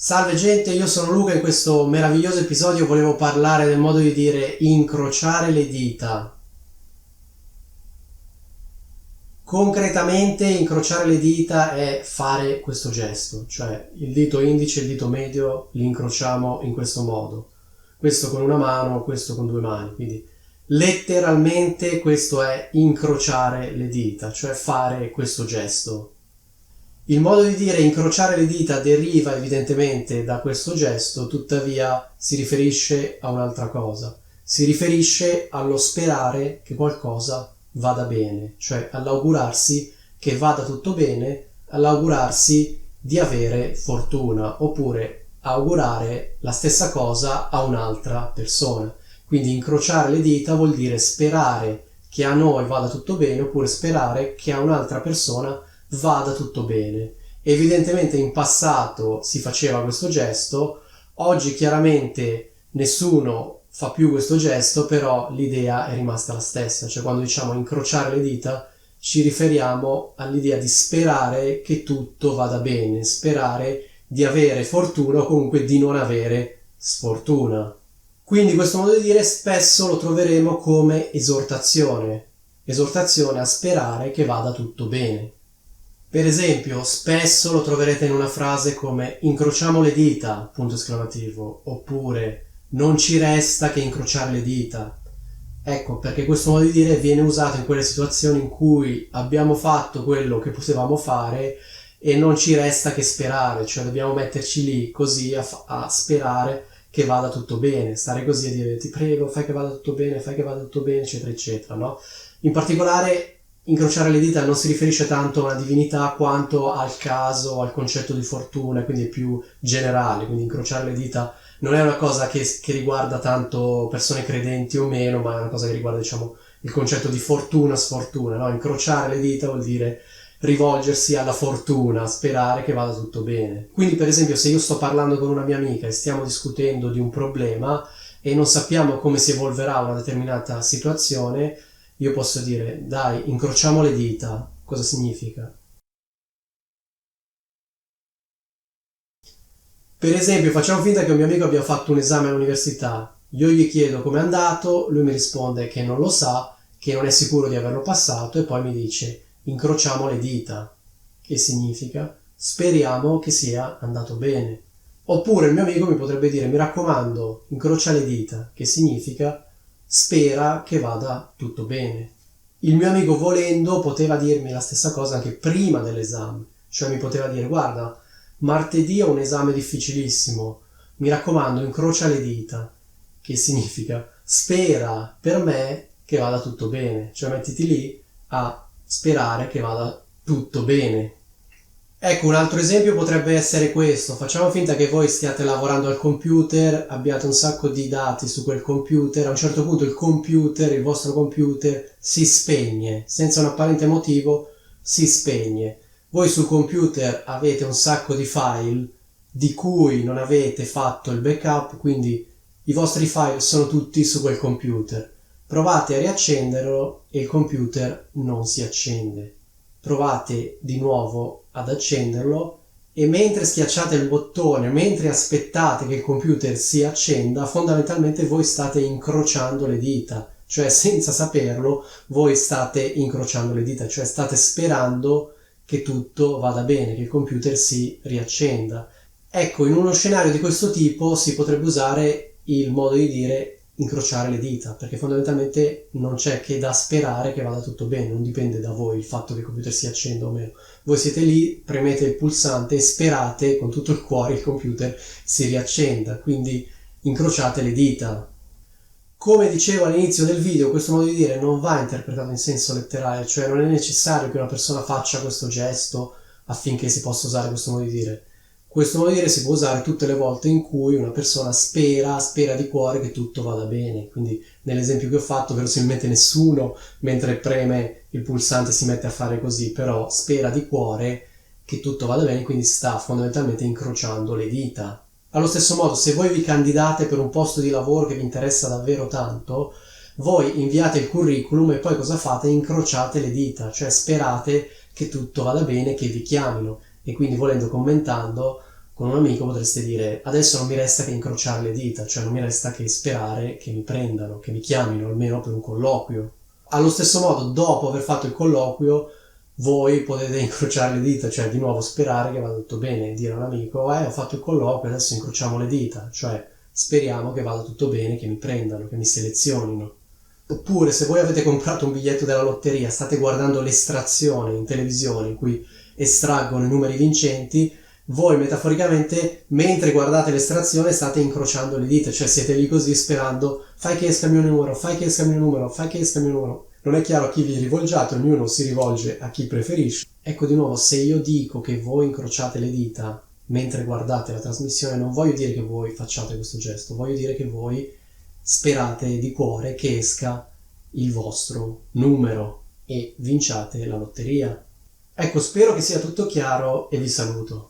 Salve gente, io sono Luca e in questo meraviglioso episodio volevo parlare del modo di dire incrociare le dita. Concretamente incrociare le dita è fare questo gesto, cioè il dito indice e il dito medio li incrociamo in questo modo. Questo con una mano, questo con due mani, quindi letteralmente questo è incrociare le dita, cioè fare questo gesto. Il modo di dire incrociare le dita deriva evidentemente da questo gesto, tuttavia si riferisce a un'altra cosa. Si riferisce allo sperare che qualcosa vada bene, cioè all'augurarsi che vada tutto bene, all'augurarsi di avere fortuna, oppure augurare la stessa cosa a un'altra persona. Quindi incrociare le dita vuol dire sperare che a noi vada tutto bene, oppure sperare che a un'altra persona vada tutto bene. Evidentemente in passato si faceva questo gesto, oggi chiaramente nessuno fa più questo gesto, però l'idea è rimasta la stessa, cioè quando diciamo incrociare le dita ci riferiamo all'idea di sperare che tutto vada bene, sperare di avere fortuna o comunque di non avere sfortuna. Quindi questo modo di dire spesso lo troveremo come esortazione a sperare che vada tutto bene. Per esempio, spesso lo troverete in una frase come incrociamo le dita, punto esclamativo, oppure non ci resta che incrociare le dita. Ecco, perché questo modo di dire viene usato in quelle situazioni in cui abbiamo fatto quello che potevamo fare e non ci resta che sperare, cioè dobbiamo metterci lì così a sperare che vada tutto bene, stare così a dire ti prego, fai che vada tutto bene, eccetera, eccetera, no? In particolare incrociare le dita non si riferisce tanto a una divinità quanto al caso, al concetto di fortuna, quindi è più generale, quindi incrociare le dita non è una cosa che riguarda tanto persone credenti o meno, ma è una cosa che riguarda, diciamo, il concetto di fortuna, sfortuna, no? Incrociare le dita vuol dire rivolgersi alla fortuna, sperare che vada tutto bene. Quindi, per esempio, se io sto parlando con una mia amica e stiamo discutendo di un problema e non sappiamo come si evolverà una determinata situazione, io posso dire, dai, incrociamo le dita. Cosa significa? Per esempio, facciamo finta che un mio amico abbia fatto un esame all'università. Io gli chiedo com'è andato, lui mi risponde che non lo sa, che non è sicuro di averlo passato e poi mi dice, incrociamo le dita. Che significa? Speriamo che sia andato bene. Oppure il mio amico mi potrebbe dire, mi raccomando, incrocia le dita. Che significa? Spera che vada tutto bene. Il mio amico volendo poteva dirmi la stessa cosa anche prima dell'esame, cioè mi poteva dire guarda, martedì ho un esame difficilissimo, mi raccomando incrocia le dita, che significa spera per me che vada tutto bene, cioè mettiti lì a sperare che vada tutto bene. Ecco, un altro esempio potrebbe essere questo. Facciamo finta che voi stiate lavorando al computer, abbiate un sacco di dati su quel computer, a un certo punto il vostro computer, si spegne, senza un apparente motivo, si spegne. Voi sul computer avete un sacco di file di cui non avete fatto il backup, quindi i vostri file sono tutti su quel computer. Provate a riaccenderlo e il computer non si accende. Provate di nuovo ad accenderlo e mentre schiacciate il bottone, mentre aspettate che il computer si accenda, fondamentalmente voi state incrociando le dita, cioè senza saperlo voi state incrociando le dita, cioè state sperando che tutto vada bene, che il computer si riaccenda. Ecco, in uno scenario di questo tipo si potrebbe usare il modo di dire incrociare le dita, perché fondamentalmente non c'è che da sperare che vada tutto bene, non dipende da voi il fatto che il computer si accenda o meno. Voi siete lì, premete il pulsante e sperate con tutto il cuore che il computer si riaccenda, quindi incrociate le dita. Come dicevo all'inizio del video, questo modo di dire non va interpretato in senso letterale, cioè non è necessario che una persona faccia questo gesto affinché si possa usare questo modo di dire. Questo modo di dire si può usare tutte le volte in cui una persona spera di cuore che tutto vada bene. Quindi nell'esempio che ho fatto, verosimilmente nessuno mentre preme il pulsante si mette a fare così, però spera di cuore che tutto vada bene, quindi sta fondamentalmente incrociando le dita. Allo stesso modo, se voi vi candidate per un posto di lavoro che vi interessa davvero tanto, voi inviate il curriculum e poi cosa fate? Incrociate le dita, cioè sperate che tutto vada bene, che vi chiamino e quindi volendo commentando Con un amico potreste dire: adesso non mi resta che incrociare le dita, cioè non mi resta che sperare che mi prendano, che mi chiamino almeno per un colloquio. Allo stesso modo, dopo aver fatto il colloquio, voi potete incrociare le dita, cioè di nuovo sperare che vada tutto bene, dire a un amico: ho fatto il colloquio, adesso incrociamo le dita, cioè speriamo che vada tutto bene, che mi prendano, che mi selezionino. Oppure se voi avete comprato un biglietto della lotteria, state guardando l'estrazione in televisione in cui estraggono i numeri vincenti, voi metaforicamente, mentre guardate l'estrazione, state incrociando le dita, cioè siete lì così sperando: fai che esca il mio numero, fai che esca il mio numero, fai che esca il mio numero. Non è chiaro a chi vi rivolgiate, ognuno si rivolge a chi preferisce. Ecco, di nuovo, se io dico che voi incrociate le dita mentre guardate la trasmissione, non voglio dire che voi facciate questo gesto, voglio dire che voi sperate di cuore che esca il vostro numero e vinciate la lotteria. Ecco, spero che sia tutto chiaro e vi saluto.